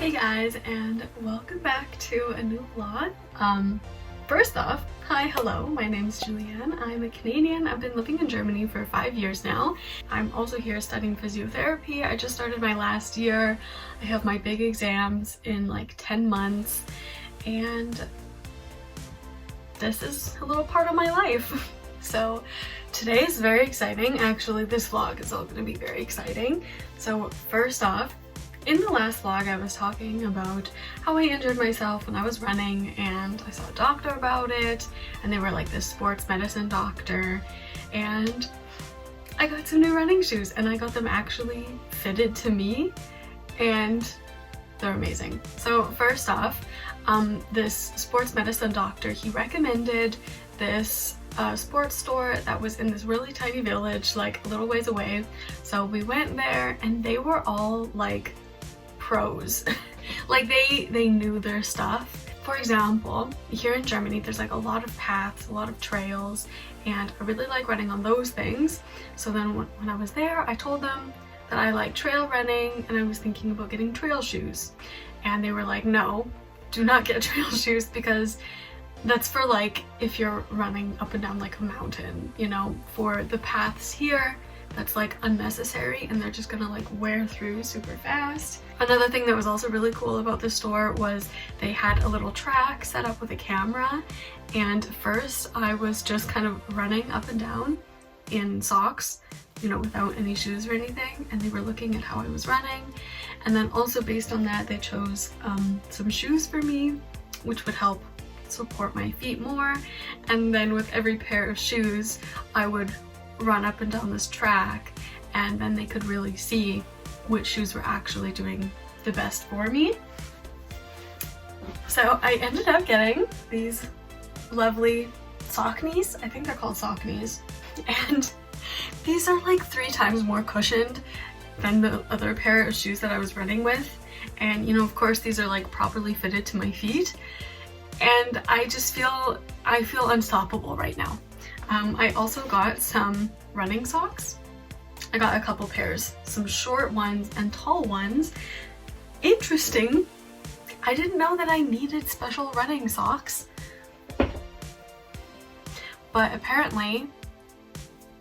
Hey guys, and welcome back to a new vlog. First off, hi, hello, my name's Julianne. I'm a Canadian. I've been living in Germany for 5 years now. I'm also here studying physiotherapy. I just started my last year. I have my big exams in like 10 months, and this is a little part of my life. So today is very exciting. Actually, this vlog is all going to be very exciting. So first off, in the last vlog, I was talking about how I injured myself when I was running, and I saw a doctor about it, and they were like this sports medicine doctor, and I got some new running shoes, and I got them actually fitted to me, and they're amazing. So first off, this sports medicine doctor, he recommended this sports store that was in this really tiny village, like a little ways away. So we went there, and they were all like pros. Like they knew their stuff. For example, here in Germany there's like a lot of paths, a lot of trails, and I really like running on those things. So then when I was there, I told them that I like trail running and I was thinking about getting trail shoes, and they were like, no, do not get trail shoes, because that's for like if you're running up and down like a mountain, you know. For the paths here, that's like unnecessary, and they're just gonna like wear through super fast. Another thing that was also really cool about the store was they had a little track set up with a camera, and first I was just kind of running up and down in socks, you know, without any shoes or anything, and they were looking at how I was running, and then also based on that they chose some shoes for me which would help support my feet more. And then with every pair of shoes I would run up and down this track, and then they could really see which shoes were actually doing the best for me. So I ended up getting these lovely Sauconies. I think they're called Sauconies, and these are like 3 times more cushioned than the other pair of shoes that I was running with, and you know, of course these are like properly fitted to my feet, and I feel unstoppable right now. I also got some running socks. I got a couple pairs, some short ones and tall ones. Interesting, I didn't know that I needed special running socks, but apparently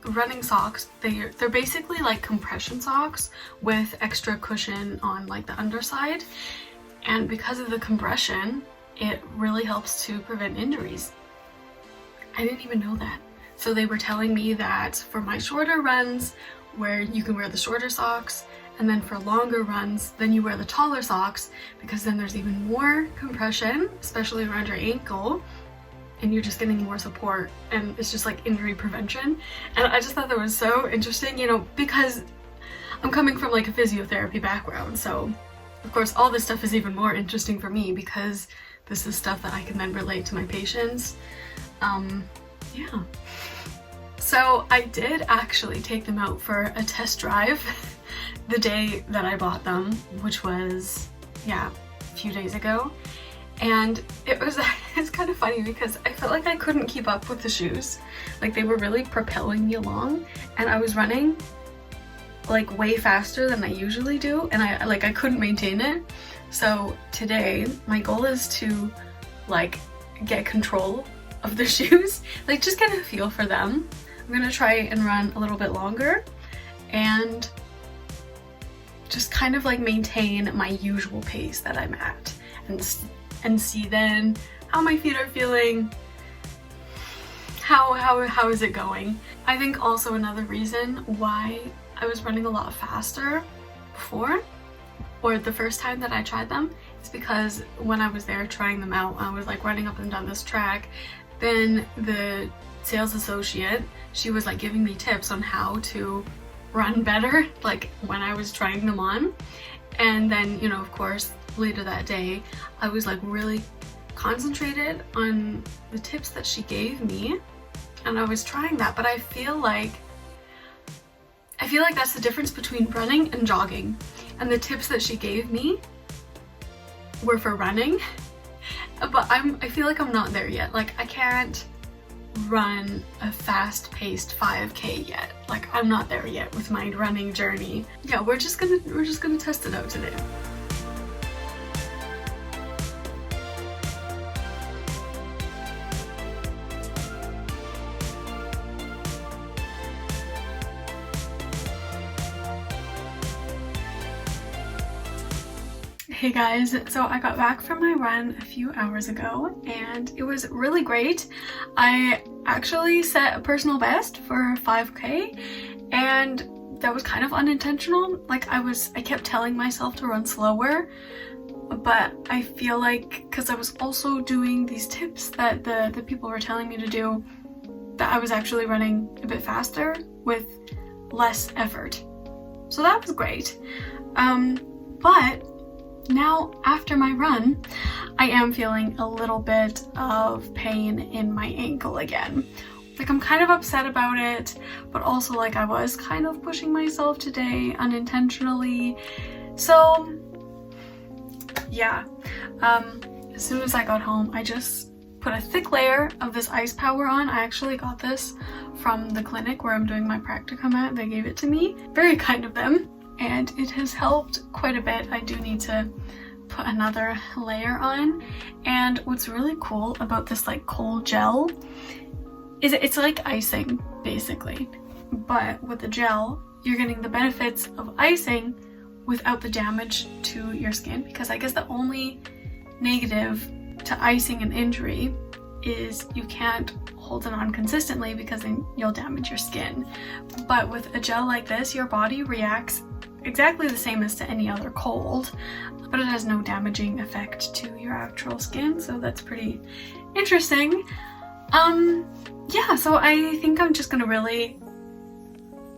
running socks, they're basically like compression socks with extra cushion on like the underside, and because of the compression it really helps to prevent injuries. I didn't even know that. So they were telling me that for my shorter runs, where you can wear the shorter socks, and then for longer runs, then you wear the taller socks, because then there's even more compression, especially around your ankle, and you're just getting more support, and it's just like injury prevention. And I just thought that was so interesting, you know, because I'm coming from like a physiotherapy background, so of course all this stuff is even more interesting for me, because this is stuff that I can then relate to my patients. Yeah. So I did actually take them out for a test drive the day that I bought them, which was, yeah, a few days ago. And it's kind of funny because I felt like I couldn't keep up with the shoes. Like they were really propelling me along, and I was running like way faster than I usually do, and I couldn't maintain it. So today my goal is to like get control of the shoes, like just get a feel for them. I'm gonna try and run a little bit longer and just kind of like maintain my usual pace that I'm at, and see then how my feet are feeling, how is it going. I think also another reason why I was running a lot faster before, or the first time that I tried them, is because when I was there trying them out, I was like running up and down this track. Then the sales associate, she was like giving me tips on how to run better, like when I was trying them on. And then, you know, of course later that day I was like really concentrated on the tips that she gave me, and I was trying that. But I feel like that's the difference between running and jogging, and the tips that she gave me were for running, but I feel like I'm not there yet. Like I can't run a fast-paced 5K yet. Like I'm not there yet with my running journey. Yeah, we're just gonna test it out today. Hey guys, so I got back from my run a few hours ago and it was really great. I actually set a personal best for 5K and that was kind of unintentional. Like I kept telling myself to run slower, but I feel like because I was also doing these tips that the people were telling me to do, that I was actually running a bit faster with less effort. So that was great. But now after my run, I am feeling a little bit of pain in my ankle again. Like I'm kind of upset about it, but also like I was kind of pushing myself today unintentionally. So yeah, as soon as I got home, I just put a thick layer of this ice power on. I actually got this from the clinic where I'm doing my practicum at. They gave it to me. Very kind of them. And it has helped quite a bit. I do need to put another layer on. And what's really cool about this like cold gel is it's like icing basically. But with the gel, you're getting the benefits of icing without the damage to your skin, because I guess the only negative to icing an injury is you can't hold it on consistently because then you'll damage your skin. But with a gel like this, your body reacts exactly the same as to any other cold, but it has no damaging effect to your actual skin, so that's pretty interesting. Yeah, so I think I'm just gonna really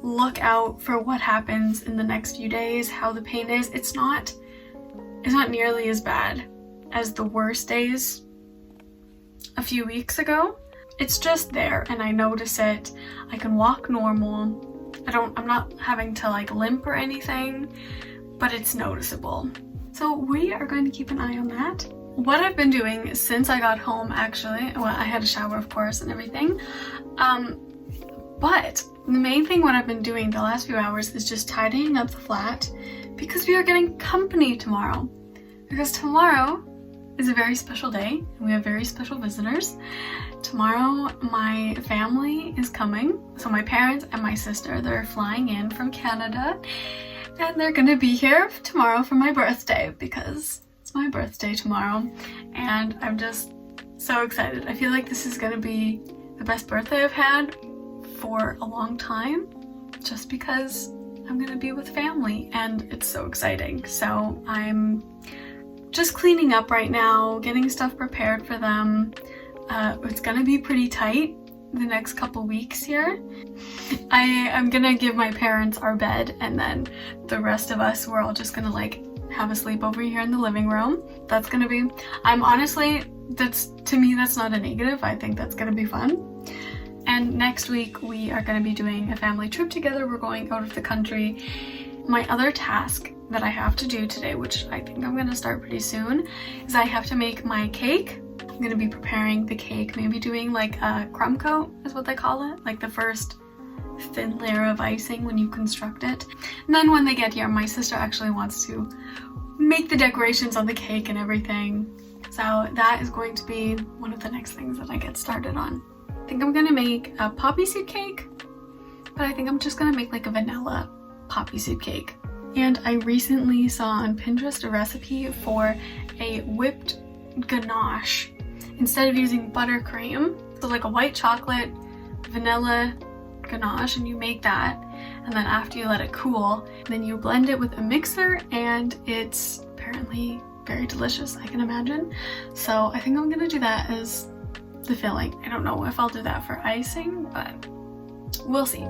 look out for what happens in the next few days, how the pain is. It's not nearly as bad as the worst days a few weeks ago. It's just there and I notice it. I can walk normal. I'm not having to like limp or anything, but it's noticeable. So we are going to keep an eye on that. What I've been doing since I got home, actually, well, I had a shower of course and everything, but the main thing what I've been doing the last few hours is just tidying up the flat because we are getting company tomorrow. Because tomorrow is a very special day and we have very special visitors. Tomorrow my family is coming, so my parents and my sister, they're flying in from Canada and they're gonna be here tomorrow for my birthday because it's my birthday tomorrow and I'm just so excited. I feel like this is gonna be the best birthday I've had for a long time just because I'm gonna be with family and it's so exciting. So I'm just cleaning up right now, getting stuff prepared for them. It's gonna be pretty tight the next couple weeks here. I'm gonna give my parents our bed and then the rest of us, we're all just gonna like have a sleepover here in the living room. That's gonna be, to me that's not a negative. I think that's gonna be fun. And next week we are gonna be doing a family trip together. We're going out of the country. My other task that I have to do today, which I think I'm gonna start pretty soon, is I have to make my cake. I'm gonna be preparing the cake, maybe doing like a crumb coat is what they call it, like the first thin layer of icing when you construct it. And then when they get here, my sister actually wants to make the decorations on the cake and everything. So that is going to be one of the next things that I get started on. I think I'm gonna make a poppy seed cake, but I think I'm just gonna make like a vanilla poppy seed cake. And I recently saw on Pinterest a recipe for a whipped ganache instead of using buttercream. So like a white chocolate vanilla ganache, and you make that, and then after you let it cool, then you blend it with a mixer and it's apparently very delicious, I can imagine. So I think I'm gonna do that as the filling. I don't know if I'll do that for icing, but we'll see.